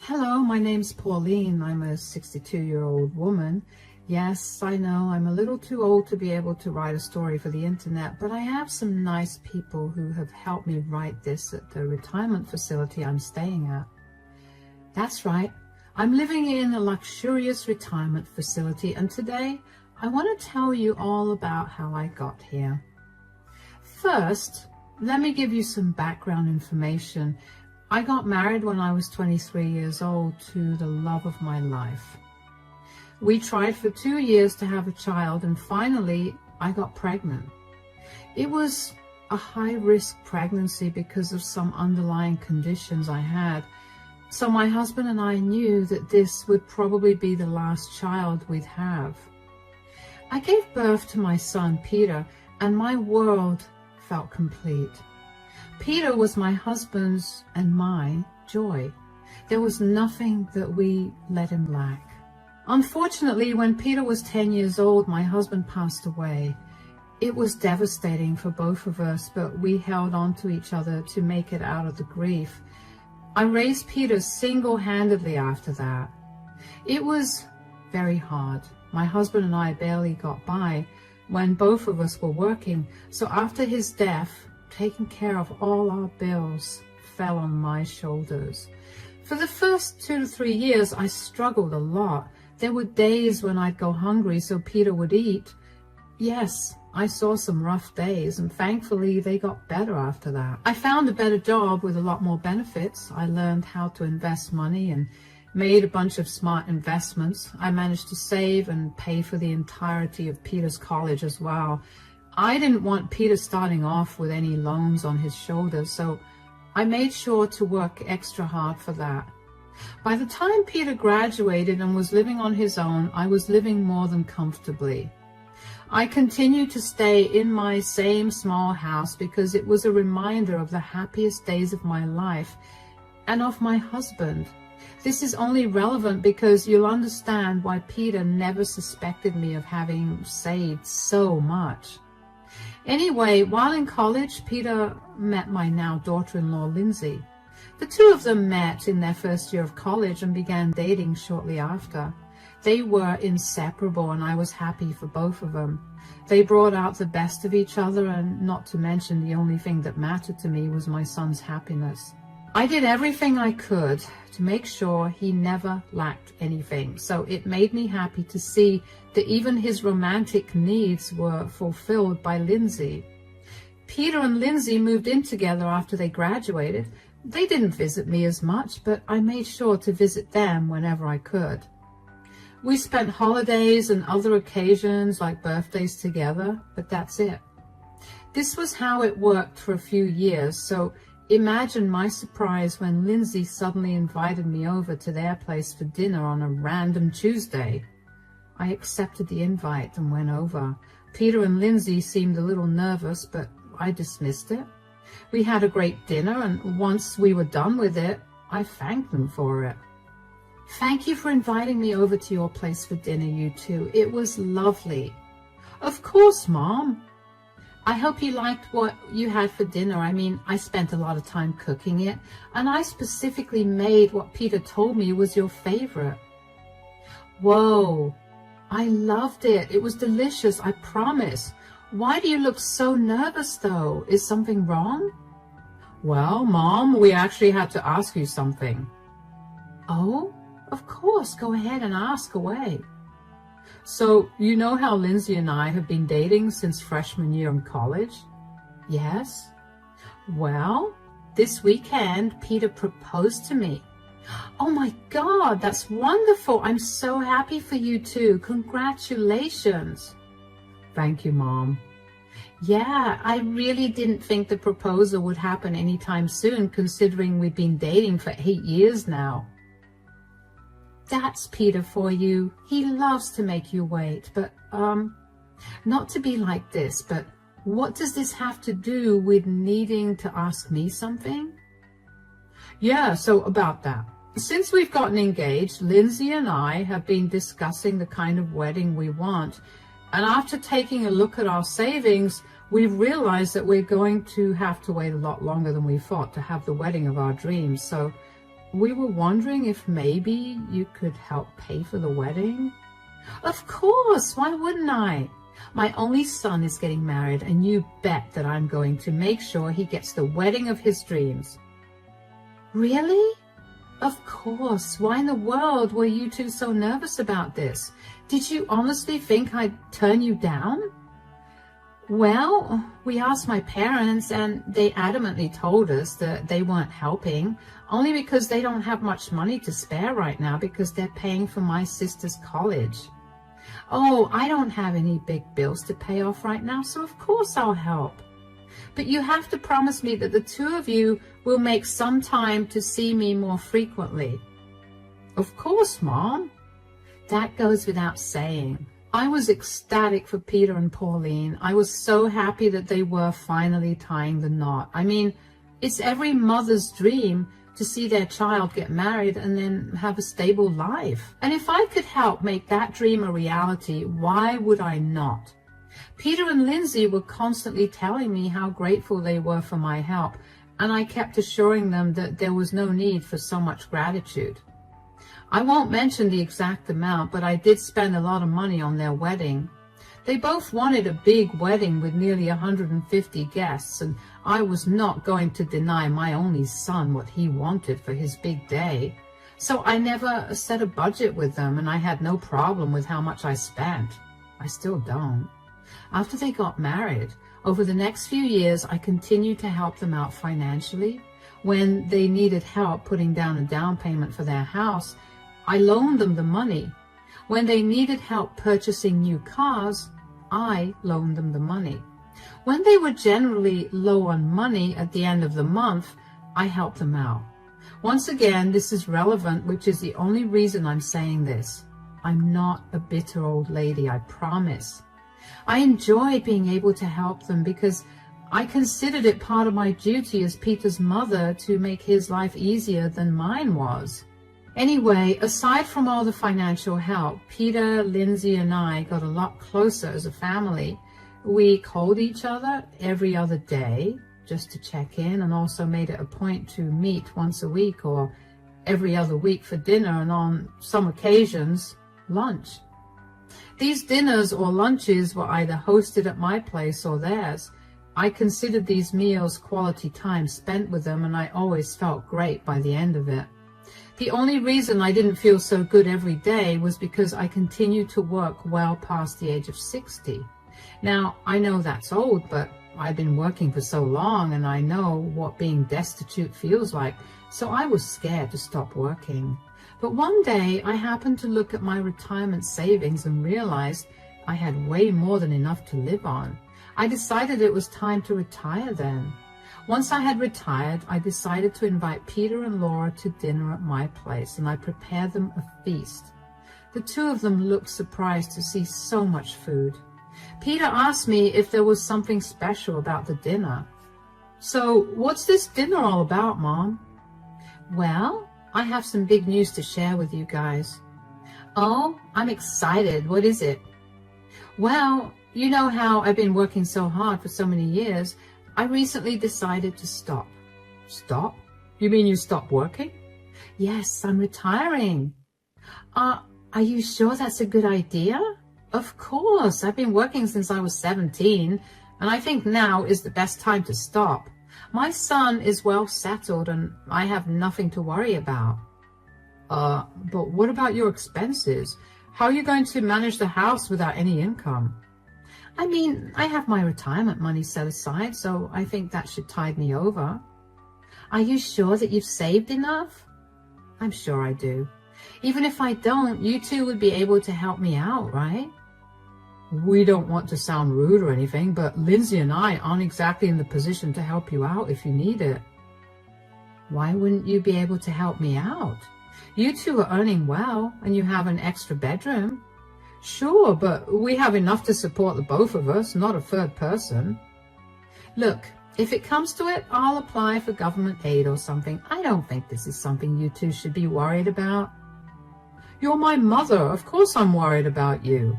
Hello, my name's Pauline. I'm a 62-year-old woman. Yes, I know I'm a little too old to be able to write a story for the internet, but I have some nice people who have helped me write this at the retirement facility I'm staying at. That's right, I'm living in a luxurious retirement facility, and today I want to tell you all about how I got here. First, let me give you some background information. I got married when I was 23 years old to the love of my life. We tried for 2 years to have a child, and finally I got pregnant. It was a high-risk pregnancy because of some underlying conditions I had. So my husband and I knew that this would probably be the last child we'd have. I gave birth to my son, Peter, and my world felt complete. Peter was my husband's and my joy. There was nothing that we let him lack. Unfortunately, when Peter was 10 years old, my husband passed away. It was devastating for both of us, but we held on to each other to make it out of the grief. I raised Peter single-handedly after that. It was very hard. My husband and I barely got by when both of us were working, so after his death, taking care of all our bills fell on my shoulders. For the first 2 to 3 years, I struggled a lot. There were days when I'd go hungry so Peter would eat. Yes, I saw some rough days, and thankfully they got better after that. I found a better job with a lot more benefits. I learned how to invest money and made a bunch of smart investments. I managed to save and pay for the entirety of Peter's college as well. I didn't want Peter starting off with any loans on his shoulders, so I made sure to work extra hard for that. By the time Peter graduated and was living on his own, I was living more than comfortably. I continued to stay in my same small house because it was a reminder of the happiest days of my life and of my husband. This is only relevant because you'll understand why Peter never suspected me of having saved so much. Anyway, while in college, Peter met my now daughter-in-law, Lindsay. The two of them met in their first year of college and began dating shortly after. They were inseparable, and I was happy for both of them. They brought out the best of each other, and not to mention the only thing that mattered to me was my son's happiness. I did everything I could to make sure he never lacked anything, so it made me happy to see that even his romantic needs were fulfilled by Lindsay. Peter and Lindsay moved in together after they graduated. They didn't visit me as much, but I made sure to visit them whenever I could. We spent holidays and other occasions like birthdays together, but that's it. This was how it worked for a few years, so imagine my surprise when Lindsay suddenly invited me over to their place for dinner on a random Tuesday. I accepted the invite and went over. Peter and Lindsay seemed a little nervous, but I dismissed it. We had a great dinner, and once we were done with it, I thanked them for it. Thank you for inviting me over to your place for dinner, you two. It was lovely. Of course, Mom. I hope you liked what you had for dinner. I mean, I spent a lot of time cooking it, and I specifically made what Peter told me was your favorite. Whoa, I loved it. It was delicious, I promise. Why do you look so nervous, though? Is something wrong? Well, Mom, we actually had to ask you something. Oh, of course. Go ahead and ask away. So, you know how Lindsay and I have been dating since freshman year in college? Yes. Well, this weekend, Peter proposed to me. Oh my God, that's wonderful. I'm so happy for you two. Congratulations. Thank you, Mom. Yeah, I really didn't think the proposal would happen anytime soon, considering we've been dating for 8 years now. That's Peter for you. He loves to make you wait, but, not to be like this, but what does this have to do with needing to ask me something? Yeah, so about that. Since we've gotten engaged, Lindsay and I have been discussing the kind of wedding we want, and after taking a look at our savings, we've realized that we're going to have to wait a lot longer than we thought to have the wedding of our dreams. So we were wondering if maybe you could help pay for the wedding. Of course, why wouldn't I? My only son is getting married, and you bet that I'm going to make sure he gets the wedding of his dreams. Really? Of course. Why in the world were you two so nervous about this? Did you honestly think I'd turn you down? Well, we asked my parents, and they adamantly told us that they weren't helping, only because they don't have much money to spare right now because they're paying for my sister's college. Oh, I don't have any big bills to pay off right now, so of course I'll help. But you have to promise me that the two of you will make some time to see me more frequently. Of course, Mom. That goes without saying. I was ecstatic for Peter and Pauline. I was so happy that they were finally tying the knot. I mean, it's every mother's dream to see their child get married and then have a stable life. And if I could help make that dream a reality, why would I not? Peter and Lindsay were constantly telling me how grateful they were for my help, and I kept assuring them that there was no need for so much gratitude. I won't mention the exact amount, but I did spend a lot of money on their wedding. They both wanted a big wedding with nearly 150 guests, and I was not going to deny my only son what he wanted for his big day. So I never set a budget with them, and I had no problem with how much I spent. I still don't. After they got married, over the next few years, I continued to help them out financially. When they needed help putting down a down payment for their house, I loaned them the money. When they needed help purchasing new cars, I loaned them the money. When they were generally low on money at the end of the month, I helped them out. Once again, this is relevant, which is the only reason I'm saying this. I'm not a bitter old lady, I promise. I enjoy being able to help them because I considered it part of my duty as Peter's mother to make his life easier than mine was. Anyway, aside from all the financial help, Peter, Lindsay, and I got a lot closer as a family. We called each other every other day just to check in, and also made it a point to meet once a week or every other week for dinner, and on some occasions, lunch. These dinners or lunches were either hosted at my place or theirs. I considered these meals quality time spent with them, and I always felt great by the end of it. The only reason I didn't feel so good every day was because I continued to work well past the age of 60. Now, I know that's old, but I've been working for so long and I know what being destitute feels like, so I was scared to stop working. But one day I happened to look at my retirement savings and realized I had way more than enough to live on. I decided it was time to retire then. Once I had retired, I decided to invite Peter and Laura to dinner at my place, and I prepared them a feast. The two of them looked surprised to see so much food. Peter asked me if there was something special about the dinner. So, what's this dinner all about, Mom? Well, I have some big news to share with you guys. Oh, I'm excited. What is it? Well, you know how I've been working so hard for so many years. I recently decided to stop. Stop? You mean you stopped working? Yes, I'm retiring. Are you sure that's a good idea? Of course. I've been working since I was 17, and I think now is the best time to stop. My son is well settled, and I have nothing to worry about. But what about your expenses? How are you going to manage the house without any income? I mean, I have my retirement money set aside, so I think that should tide me over. Are you sure that you've saved enough? I'm sure I do. Even if I don't, you two would be able to help me out, right? We don't want to sound rude or anything, but Lindsay and I aren't exactly in the position to help you out if you need it. Why wouldn't you be able to help me out? You two are earning well, and you have an extra bedroom. Sure, but we have enough to support the both of us, not a third person. Look, if it comes to it, I'll apply for government aid or something. I don't think this is something you two should be worried about. You're my mother. Of course I'm worried about you.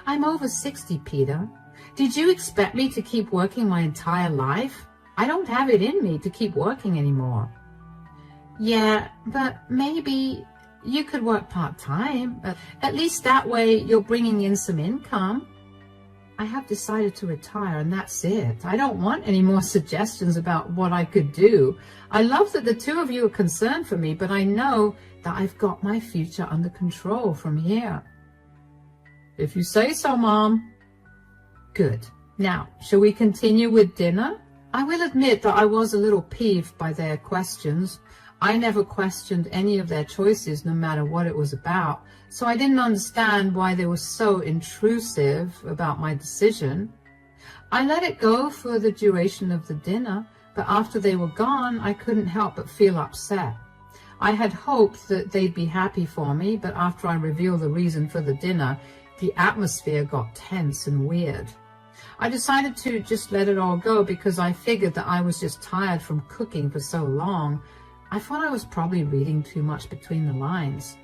I'm over 60, Peter. Did you expect me to keep working my entire life? I don't have it in me to keep working anymore. Yeah, but maybe you could work part-time. At least that way you're bringing in some income. I have decided to retire and that's it. I don't want any more suggestions about what I could do. I love that the two of you are concerned for me, but I know that I've got my future under control from here. If you say so, Mom. Good. Now, shall we continue with dinner? I will admit that I was a little peeved by their questions. I never questioned any of their choices, no matter what it was about, so I didn't understand why they were so intrusive about my decision. I let it go for the duration of the dinner, but after they were gone, I couldn't help but feel upset. I had hoped that they'd be happy for me, but after I revealed the reason for the dinner, the atmosphere got tense and weird. I decided to just let it all go because I figured that I was just tired from cooking for so long. I thought I was probably reading too much between the lines.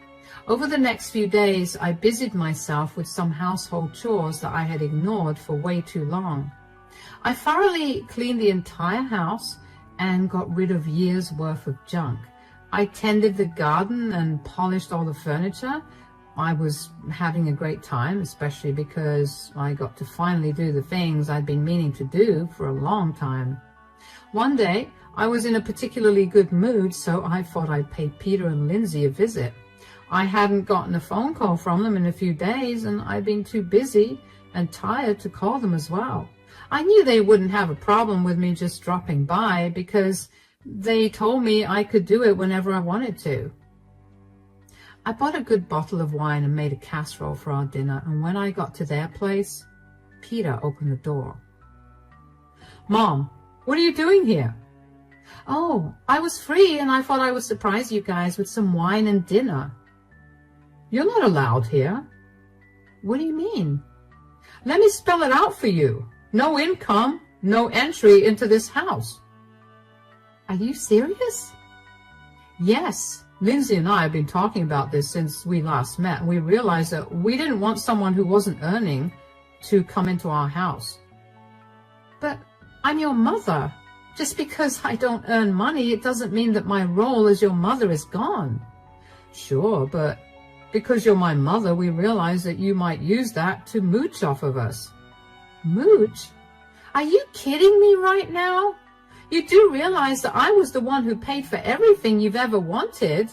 Over the next few days, I busied myself with some household chores that I had ignored for way too long. I thoroughly cleaned the entire house and got rid of years' worth of junk. I tended the garden and polished all the furniture. I was having a great time, especially because I got to finally do the things I'd been meaning to do for a long time. One day, I was in a particularly good mood, so I thought I'd pay Peter and Lindsay a visit. I hadn't gotten a phone call from them in a few days, and I'd been too busy and tired to call them as well. I knew they wouldn't have a problem with me just dropping by because they told me I could do it whenever I wanted to. I bought a good bottle of wine and made a casserole for our dinner, and when I got to their place, Peter opened the door. Mom, what are you doing here? Oh, I was free and I thought I would surprise you guys with some wine and dinner. You're not allowed here. What do you mean? Let me spell it out for you. No income, no entry into this house. Are you serious? Yes. Lindsay and I have been talking about this since we last met, and we realized that we didn't want someone who wasn't earning to come into our house. But I'm your mother. Just because I don't earn money, it doesn't mean that my role as your mother is gone. Sure, but because you're my mother, we realize that you might use that to mooch off of us. Mooch? Are you kidding me right now? You do realize that I was the one who paid for everything you've ever wanted.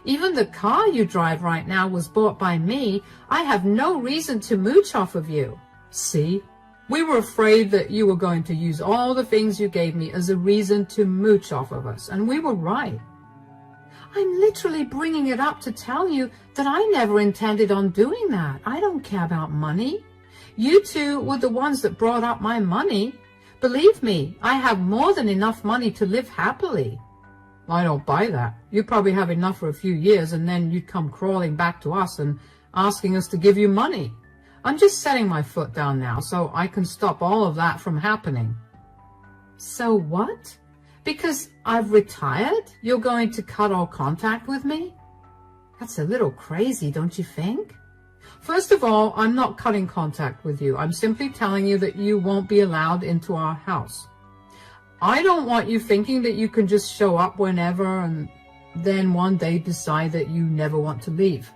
Even the car you drive right now was bought by me. I have no reason to mooch off of you. See? We were afraid that you were going to use all the things you gave me as a reason to mooch off of us, and we were right. I'm literally bringing it up to tell you that I never intended on doing that. I don't care about money. You two were the ones that brought up my money. Believe me, I have more than enough money to live happily. I don't buy that. You probably have enough for a few years, and then you'd come crawling back to us and asking us to give you money. I'm just setting my foot down now so I can stop all of that from happening. So what? Because I've retired, you're going to cut all contact with me? That's a little crazy, don't you think? First of all, I'm not cutting contact with you. I'm simply telling you that you won't be allowed into our house. I don't want you thinking that you can just show up whenever and then one day decide that you never want to leave.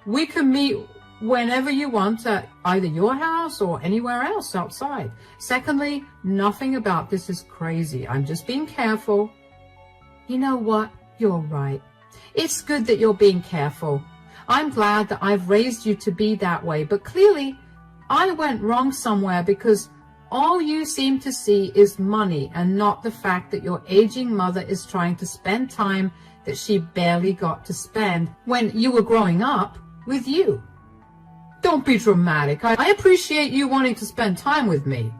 We can meet whenever you want at either your house or anywhere else outside. Secondly, nothing about this is crazy. I'm just being careful. You know what? You're right. It's good that you're being careful. I'm glad that I've raised you to be that way, but clearly I went wrong somewhere because all you seem to see is money and not the fact that your aging mother is trying to spend time that she barely got to spend when you were growing up with you. Don't be dramatic. I appreciate you wanting to spend time with me,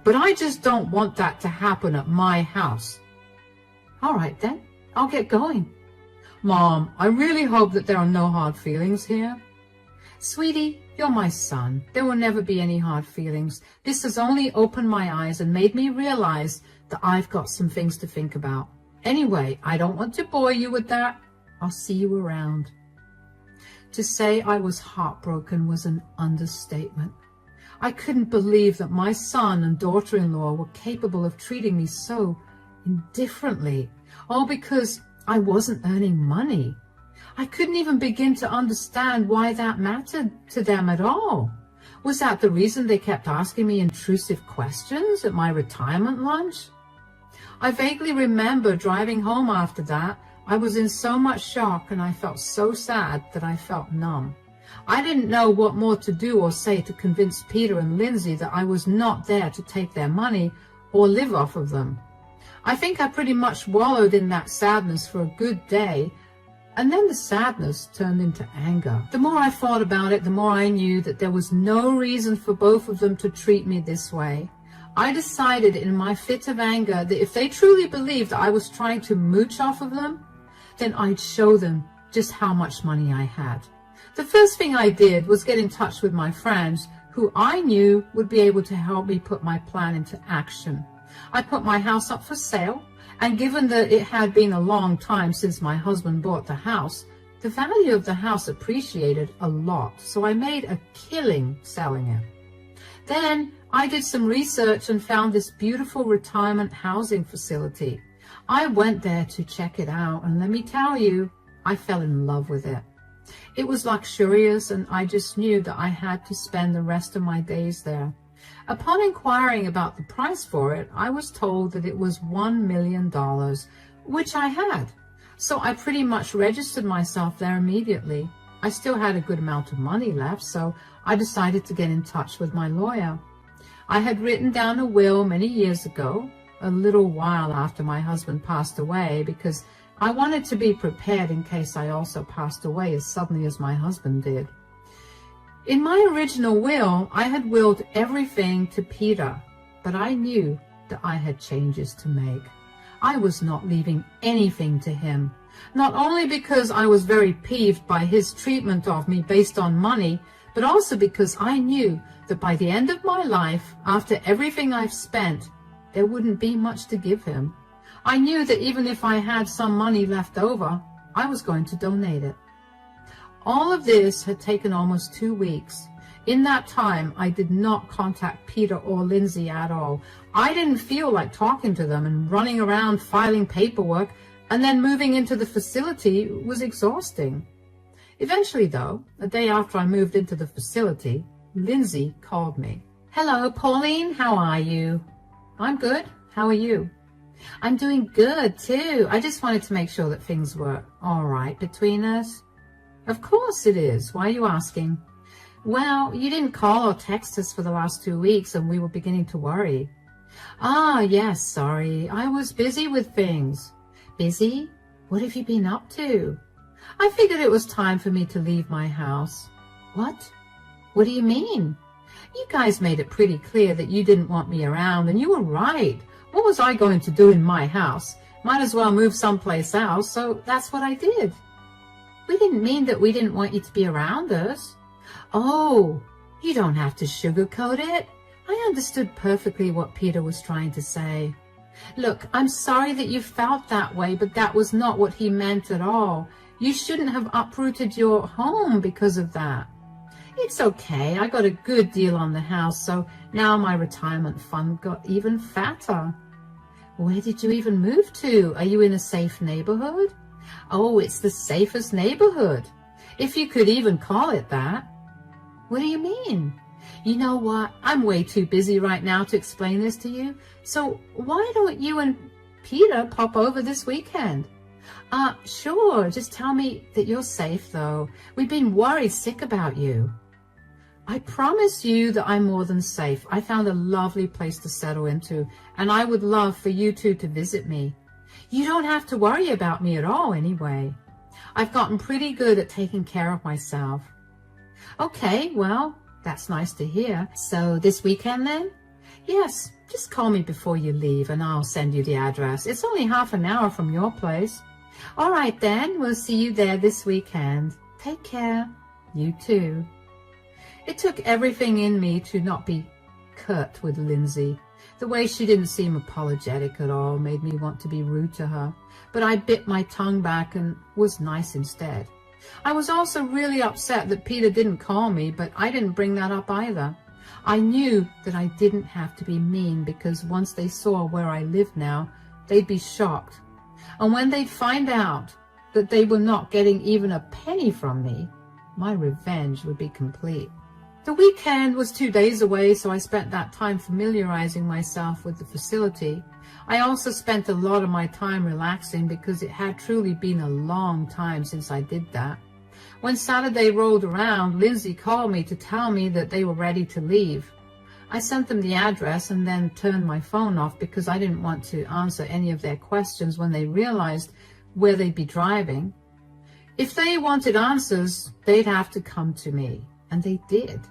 but I just don't want that to happen at my house. All right then, I'll get going. Mom, I really hope that there are no hard feelings here. Sweetie, you're my son. There will never be any hard feelings. This has only opened my eyes and made me realize that I've got some things to think about. Anyway, I don't want to bore you with that. I'll see you around. To say I was heartbroken was an understatement. I couldn't believe that my son and daughter-in-law were capable of treating me so indifferently, all because I wasn't earning money. I couldn't even begin to understand why that mattered to them at all. Was that the reason they kept asking me intrusive questions at my retirement lunch? I vaguely remember driving home after that. I was in so much shock and I felt so sad that I felt numb. I didn't know what more to do or say to convince Peter and Lindsay that I was not there to take their money or live off of them. I think I pretty much wallowed in that sadness for a good day, and then the sadness turned into anger. The more I thought about it, the more I knew that there was no reason for both of them to treat me this way. I decided in my fit of anger that if they truly believed that I was trying to mooch off of them, then I'd show them just how much money I had. The first thing I did was get in touch with my friends who I knew would be able to help me put my plan into action. I put my house up for sale, and given that it had been a long time since my husband bought the house, the value of the house appreciated a lot, so I made a killing selling it. Then I did some research and found this beautiful retirement housing facility. I went there to check it out, and let me tell you, I fell in love with it. It was luxurious, and I just knew that I had to spend the rest of my days there. Upon inquiring about the price for it, I was told that it was $1 million, which I had. So I pretty much registered myself there immediately. I still had a good amount of money left, so I decided to get in touch with my lawyer. I had written down a will many years ago, a little while after my husband passed away, because I wanted to be prepared in case I also passed away as suddenly as my husband did. In my original will, I had willed everything to Peter, but I knew that I had changes to make. I was not leaving anything to him, not only because I was very peeved by his treatment of me based on money, but also because I knew that by the end of my life, after everything I've spent, there wouldn't be much to give him. I knew that even if I had some money left over, I was going to donate it. All of this had taken almost 2 weeks. In that time, I did not contact Peter or Lindsay at all. I didn't feel like talking to them, and running around filing paperwork and then moving into the facility was exhausting. Eventually, though, a day after I moved into the facility, Lindsay called me. "Hello, Pauline, how are you?" "I'm good. How are you?" "I'm doing good, too. I just wanted to make sure that things were all right between us." "Of course it is. Why are you asking?" "Well, you didn't call or text us for the last 2 weeks, and we were beginning to worry." "Ah, yes, sorry. I was busy with things." "Busy? What have you been up to?" "I figured it was time for me to leave my house." "What? What do you mean?" "You guys made it pretty clear that you didn't want me around, and you were right. What was I going to do in my house? Might as well move someplace else, so that's what I did." "We didn't mean that we didn't want you to be around us." "Oh, you don't have to sugarcoat it. I understood perfectly what Peter was trying to say. Look, I'm sorry that you felt that way, but that was not what he meant at all. You shouldn't have uprooted your home because of that." "It's okay. I got a good deal on the house, so now my retirement fund got even fatter." "Where did you even move to? Are you in a safe neighborhood?" "Oh, it's the safest neighborhood, if you could even call it that." "What do you mean?" "You know what? I'm way too busy right now to explain this to you, so why don't you and Peter pop over this weekend?" Sure. Just tell me that you're safe, though. We've been worried sick about you." "I promise you that I'm more than safe. I found a lovely place to settle into, and I would love for you two to visit me. You don't have to worry about me at all anyway. I've gotten pretty good at taking care of myself." "Okay, well, that's nice to hear. So this weekend then?" "Yes, just call me before you leave and I'll send you the address. It's only half an hour from your place." "All right then, we'll see you there this weekend. Take care." "You too." It took everything in me to not be curt with Lindsay. The way she didn't seem apologetic at all made me want to be rude to her, but I bit my tongue back and was nice instead. I was also really upset that Peter didn't call me, but I didn't bring that up either. I knew that I didn't have to be mean, because once they saw where I lived now, they'd be shocked. And when they'd find out that they were not getting even a penny from me, my revenge would be complete. The weekend was 2 days away, so I spent that time familiarizing myself with the facility. I also spent a lot of my time relaxing because it had truly been a long time since I did that. When Saturday rolled around, Lindsay called me to tell me that they were ready to leave. I sent them the address and then turned my phone off because I didn't want to answer any of their questions when they realized where they'd be driving. If they wanted answers, they'd have to come to me, and they did.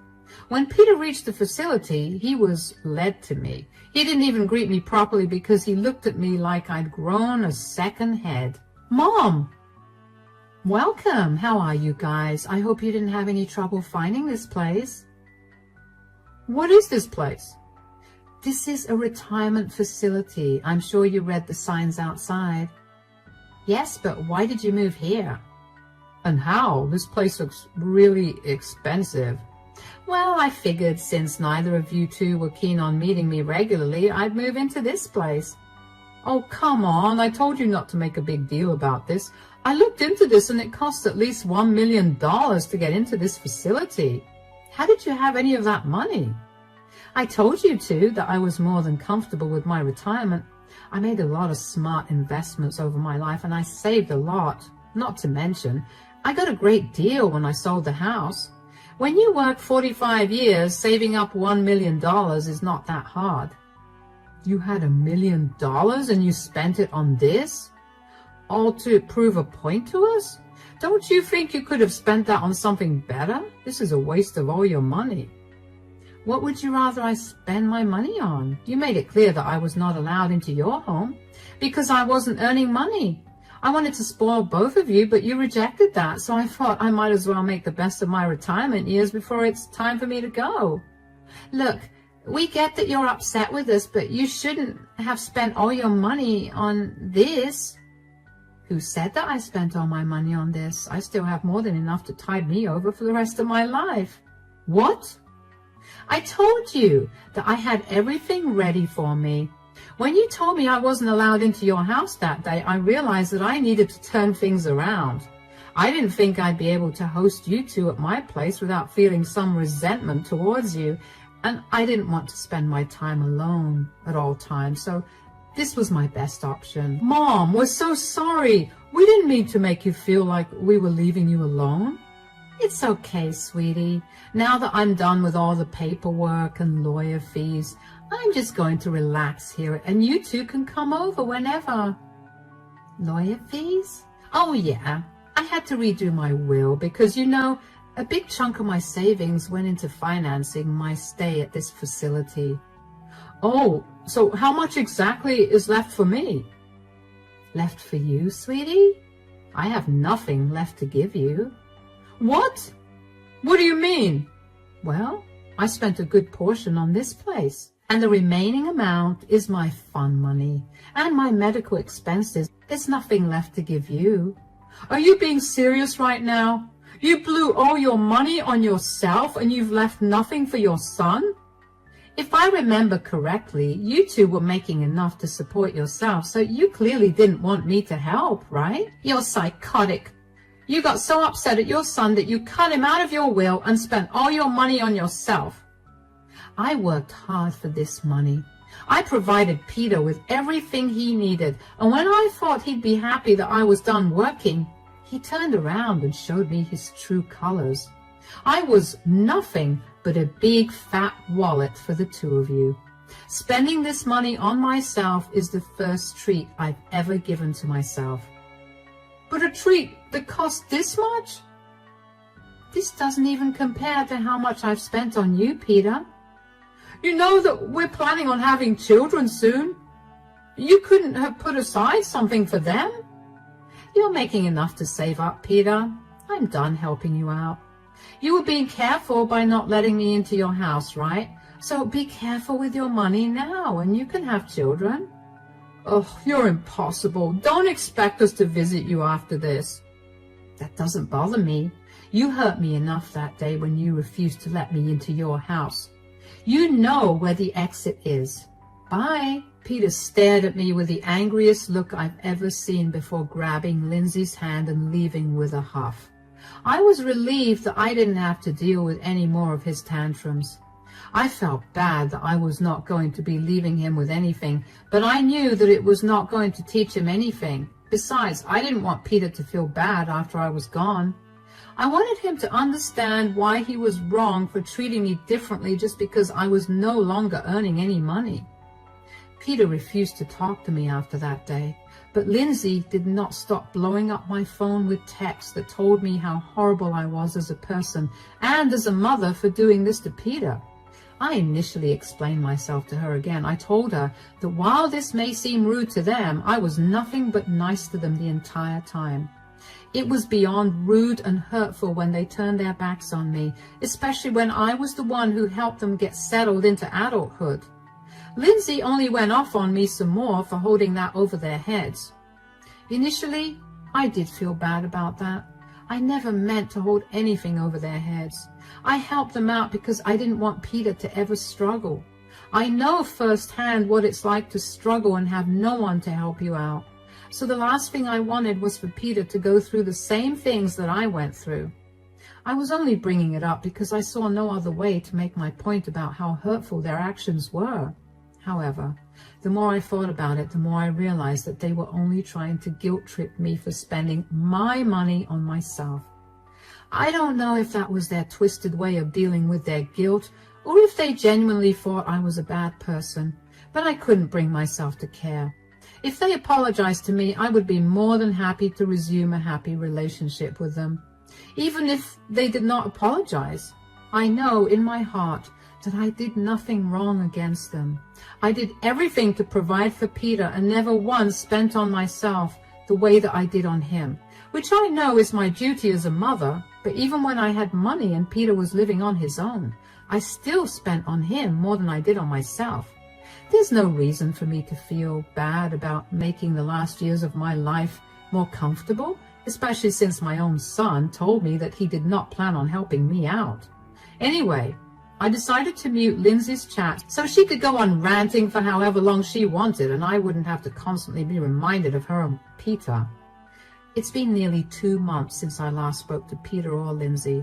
When Peter reached the facility, he was led to me. He didn't even greet me properly because he looked at me like I'd grown a second head. Mom! Welcome! How are you guys? I hope you didn't have any trouble finding this place. What is this place? This is a retirement facility. I'm sure you read the signs outside. Yes, but why did you move here? And how? This place looks really expensive. Well, I figured since neither of you two were keen on meeting me regularly, I'd move into this place. Oh, come on. I told you not to make a big deal about this. I looked into this and it costs at least $1 million to get into this facility. How did you have any of that money? I told you two that I was more than comfortable with my retirement. I made a lot of smart investments over my life and I saved a lot. Not to mention, I got a great deal when I sold the house. When you work 45 years, saving up $1 million is not that hard. You had $1 million and you spent it on this? All to prove a point to us? Don't you think you could have spent that on something better? This is a waste of all your money. What would you rather I spend my money on? You made it clear that I was not allowed into your home because I wasn't earning money. I wanted to spoil both of you, but you rejected that, so I thought I might as well make the best of my retirement years before it's time for me to go. Look, we get that you're upset with us, but you shouldn't have spent all your money on this. Who said that I spent all my money on this? I still have more than enough to tide me over for the rest of my life. What? I told you that I had everything ready for me. When you told me I wasn't allowed into your house that day, I realized that I needed to turn things around. I didn't think I'd be able to host you two at my place without feeling some resentment towards you, and I didn't want to spend my time alone at all times, so this was my best option. Mom, we're so sorry. We didn't mean to make you feel like we were leaving you alone. It's okay, sweetie. Now that I'm done with all the paperwork and lawyer fees, I'm just going to relax here and you two can come over whenever. Lawyer fees? Oh yeah, I had to redo my will because, you know, a big chunk of my savings went into financing my stay at this facility. Oh, so how much exactly is left for me? Left for you, sweetie? I have nothing left to give you. What? What do you mean? Well, I spent a good portion on this place, and the remaining amount is my fun money and my medical expenses. There's nothing left to give you. Are you being serious right now? You blew all your money on yourself and you've left nothing for your son? If I remember correctly, you two were making enough to support yourself, so you clearly didn't want me to help, right? You're psychotic. You got so upset at your son that you cut him out of your will and spent all your money on yourself. I worked hard for this money. I provided Peter with everything he needed, and when I thought he'd be happy that I was done working, he turned around and showed me his true colors. I was nothing but a big fat wallet for the two of you. Spending this money on myself is the first treat I've ever given to myself. But a treat that costs this much? This doesn't even compare to how much I've spent on you, Peter. You know that we're planning on having children soon. You couldn't have put aside something for them. You're making enough to save up, Peter. I'm done helping you out. You were being careful by not letting me into your house, right? So be careful with your money now, and you can have children. Oh, you're impossible. Don't expect us to visit you after this. That doesn't bother me. You hurt me enough that day when you refused to let me into your house. You know where the exit is. Bye. Peter stared at me with the angriest look I've ever seen before grabbing Lindsay's hand and leaving with a huff. I was relieved that I didn't have to deal with any more of his tantrums. I felt bad that I was not going to be leaving him with anything, but I knew that it was not going to teach him anything. Besides, I didn't want Peter to feel bad after I was gone. I wanted him to understand why he was wrong for treating me differently just because I was no longer earning any money. Peter refused to talk to me after that day, but Lindsay did not stop blowing up my phone with texts that told me how horrible I was as a person and as a mother for doing this to Peter. I initially explained myself to her again. I told her that while this may seem rude to them, I was nothing but nice to them the entire time. It was beyond rude and hurtful when they turned their backs on me, especially when I was the one who helped them get settled into adulthood. Lindsay only went off on me some more for holding that over their heads. Initially, I did feel bad about that. I never meant to hold anything over their heads. I helped them out because I didn't want Peter to ever struggle. I know firsthand what it's like to struggle and have no one to help you out. So the last thing I wanted was for Peter to go through the same things that I went through. I was only bringing it up because I saw no other way to make my point about how hurtful their actions were. However, the more I thought about it, the more I realized that they were only trying to guilt-trip me for spending my money on myself. I don't know if that was their twisted way of dealing with their guilt, or if they genuinely thought I was a bad person, but I couldn't bring myself to care. If they apologized to me, I would be more than happy to resume a happy relationship with them. Even if they did not apologize, I know in my heart that I did nothing wrong against them. I did everything to provide for Peter and never once spent on myself the way that I did on him, which I know is my duty as a mother, but even when I had money and Peter was living on his own, I still spent on him more than I did on myself. There's no reason for me to feel bad about making the last years of my life more comfortable, especially since my own son told me that he did not plan on helping me out. Anyway, I decided to mute Lindsay's chat so she could go on ranting for however long she wanted and I wouldn't have to constantly be reminded of her and Peter. It's been nearly 2 months since I last spoke to Peter or Lindsay,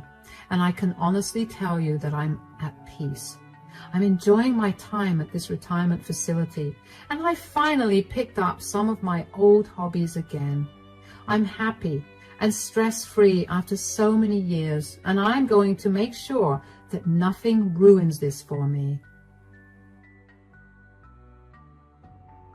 and I can honestly tell you that I'm at peace. I'm enjoying my time at this retirement facility, and I finally picked up some of my old hobbies again. I'm happy and stress-free after so many years, and I'm going to make sure that nothing ruins this for me.